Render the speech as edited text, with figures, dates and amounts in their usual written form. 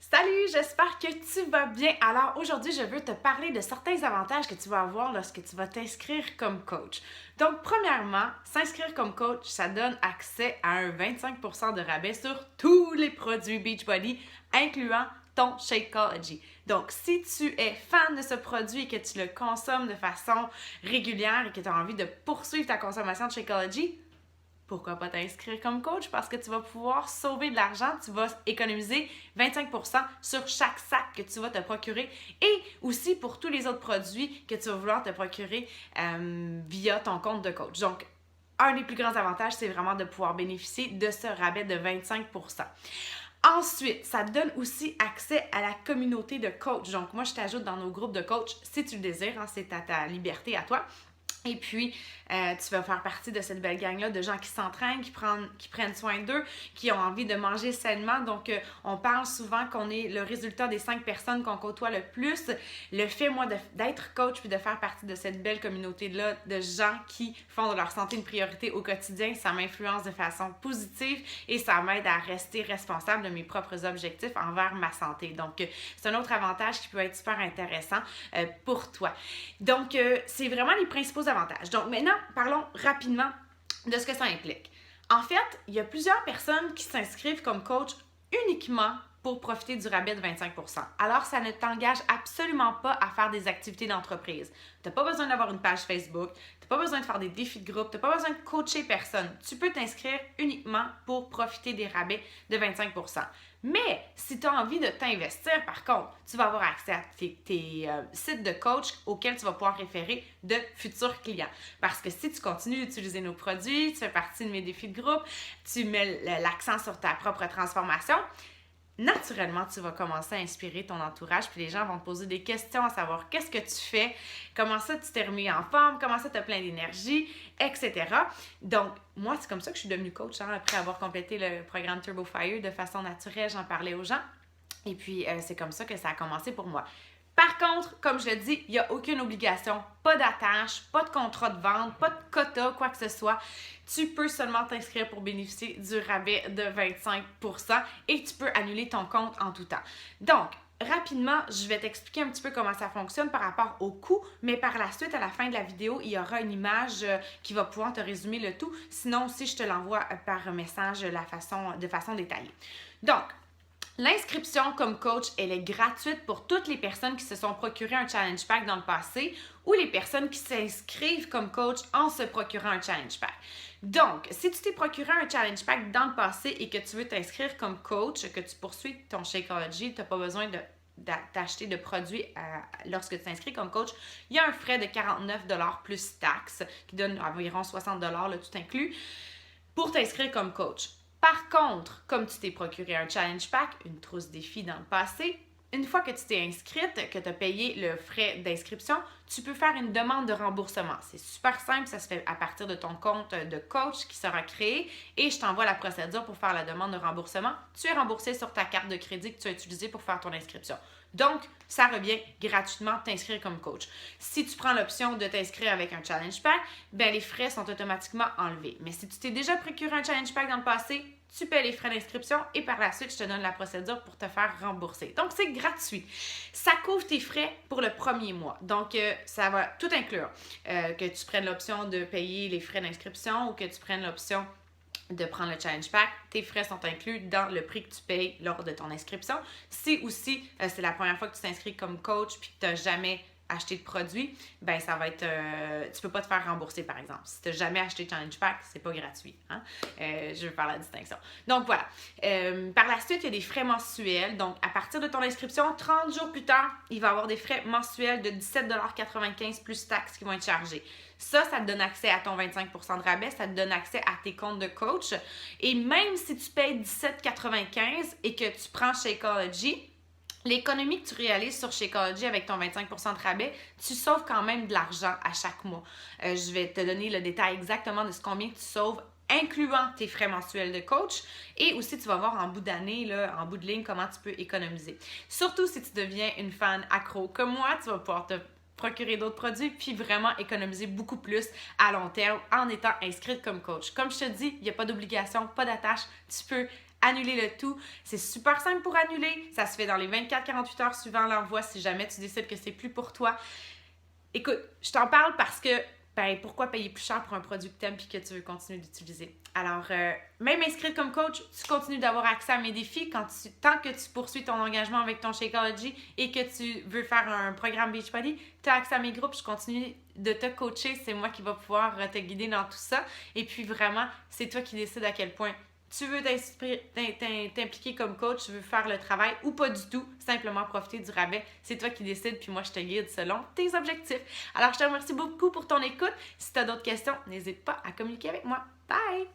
Salut, j'espère que tu vas bien. Alors aujourd'hui, je veux te parler de certains avantages que tu vas avoir lorsque tu vas t'inscrire comme coach. Donc premièrement, s'inscrire comme coach, ça donne accès à un 25% de rabais sur tous les produits Beachbody, incluant ton Shakeology. Donc si tu es fan de ce produit et que tu le consommes de façon régulière et que tu as envie de poursuivre ta consommation de Shakeology, pourquoi pas t'inscrire comme coach? Parce que tu vas pouvoir sauver de l'argent, tu vas économiser 25% sur chaque sac que tu vas te procurer et aussi pour tous les autres produits que tu vas vouloir te procurer via ton compte de coach. Donc, un des plus grands avantages, c'est vraiment de pouvoir bénéficier de ce rabais de 25%. Ensuite, ça te donne aussi accès à la communauté de coach. Donc, moi, je t'ajoute dans nos groupes de coach si tu le désires, hein, c'est à ta liberté à toi. Et puis, tu vas faire partie de cette belle gang-là de gens qui s'entraînent, qui prennent soin d'eux, qui ont envie de manger sainement. Donc, on parle souvent qu'on est le résultat des 5 personnes qu'on côtoie le plus. Le fait, moi, d'être coach puis de faire partie de cette belle communauté-là de gens qui font de leur santé une priorité au quotidien, ça m'influence de façon positive et ça m'aide à rester responsable de mes propres objectifs envers ma santé. Donc, c'est un autre avantage qui peut être super intéressant pour toi. Donc, c'est vraiment les principaux avantages. Donc maintenant, parlons rapidement de ce que ça implique. En fait, il y a plusieurs personnes qui s'inscrivent comme coach uniquement pour profiter du rabais de 25%. Alors, ça ne t'engage absolument pas à faire des activités d'entreprise. Tu n'as pas besoin d'avoir une page Facebook, tu n'as pas besoin de faire des défis de groupe, tu n'as pas besoin de coacher personne. Tu peux t'inscrire uniquement pour profiter des rabais de 25%. Mais si tu as envie de t'investir, par contre, tu vas avoir accès à tes sites de coach auxquels tu vas pouvoir référer de futurs clients. Parce que si tu continues d'utiliser nos produits, tu fais partie de mes défis de groupe, tu mets l'accent sur ta propre transformation, naturellement, tu vas commencer à inspirer ton entourage, puis les gens vont te poser des questions à savoir qu'est-ce que tu fais, comment ça tu t'es remis en forme, comment ça tu as plein d'énergie, etc. Donc, moi, c'est comme ça que je suis devenue coach, hein, après avoir complété le programme Turbo Fire de façon naturelle, j'en parlais aux gens. Et puis, c'est comme ça que ça a commencé pour moi. Par contre, comme je le dis, il n'y a aucune obligation, pas d'attache, pas de contrat de vente, pas de quota, quoi que ce soit. Tu peux seulement t'inscrire pour bénéficier du rabais de 25% et tu peux annuler ton compte en tout temps. Donc, rapidement, je vais t'expliquer un petit peu comment ça fonctionne par rapport au coût, mais par la suite, à la fin de la vidéo, il y aura une image qui va pouvoir te résumer le tout. Sinon, aussi, je te l'envoie par message de façon détaillée. Donc, l'inscription comme coach, elle est gratuite pour toutes les personnes qui se sont procuré un challenge pack dans le passé ou les personnes qui s'inscrivent comme coach en se procurant un challenge pack. Donc, si tu t'es procuré un challenge pack dans le passé et que tu veux t'inscrire comme coach, que tu poursuis ton Shakeology, tu n'as pas besoin d'acheter de produits lorsque tu t'inscris comme coach, il y a un frais de 49$ plus taxes qui donne environ 60$, là, tout inclus, pour t'inscrire comme coach. Par contre, comme tu t'es procuré un challenge pack, une trousse défi dans le passé, une fois que tu t'es inscrite, que tu as payé le frais d'inscription, tu peux faire une demande de remboursement. C'est super simple, ça se fait à partir de ton compte de coach qui sera créé et je t'envoie la procédure pour faire la demande de remboursement. Tu es remboursé sur ta carte de crédit que tu as utilisée pour faire ton inscription. Donc, ça revient gratuitement t'inscrire comme coach. Si tu prends l'option de t'inscrire avec un challenge pack, ben les frais sont automatiquement enlevés. Mais si tu t'es déjà procuré un challenge pack dans le passé, tu paies les frais d'inscription et par la suite, je te donne la procédure pour te faire rembourser. Donc, c'est gratuit. Ça couvre tes frais pour le premier mois. Donc, ça va tout inclure. Que tu prennes l'option de payer les frais d'inscription ou que tu prennes l'option de prendre le challenge pack, tes frais sont inclus dans le prix que tu payes lors de ton inscription. Si aussi c'est la première fois que tu t'inscris comme coach puis que tu n'as jamais acheté de produit, ben ça va être... tu peux pas te faire rembourser, par exemple. Si tu n'as jamais acheté de challenge pack, c'est pas gratuit. Hein? Je veux faire la distinction. Donc, voilà. Par la suite, il y a des frais mensuels. Donc, à partir de ton inscription, 30 jours plus tard, il va y avoir des frais mensuels de 17,95$ plus taxes qui vont être chargés. Ça te donne accès à ton 25% de rabais, ça te donne accès à tes comptes de coach. Et même si tu payes 17,95$ et que tu prends Shakeology, l'économie que tu réalises sur Shakeology avec ton 25% de rabais, tu sauves quand même de l'argent à chaque mois. Je vais te donner le détail exactement de combien tu sauves incluant tes frais mensuels de coach et aussi tu vas voir en bout d'année, là, en bout de ligne, comment tu peux économiser. Surtout si tu deviens une fan accro comme moi, tu vas pouvoir te procurer d'autres produits puis vraiment économiser beaucoup plus à long terme en étant inscrite comme coach. Comme je te dis, il n'y a pas d'obligation, pas d'attache, tu peux annuler le tout. C'est super simple pour annuler. Ça se fait dans les 24-48 heures suivant l'envoi si jamais tu décides que c'est plus pour toi. Écoute, je t'en parle parce que, pourquoi payer plus cher pour un produit que tu aimes et que tu veux continuer d'utiliser? Alors, même inscrite comme coach, tu continues d'avoir accès à mes défis tant que tu poursuis ton engagement avec ton Shakeology et que tu veux faire un programme Beachbody, tu as accès à mes groupes, je continue de te coacher, c'est moi qui va pouvoir te guider dans tout ça. Et puis vraiment, c'est toi qui décides à quel point tu veux t'impliquer comme coach, tu veux faire le travail ou pas du tout, simplement profiter du rabais. C'est toi qui décides, puis moi, je te guide selon tes objectifs. Alors, je te remercie beaucoup pour ton écoute. Si tu as d'autres questions, n'hésite pas à communiquer avec moi. Bye!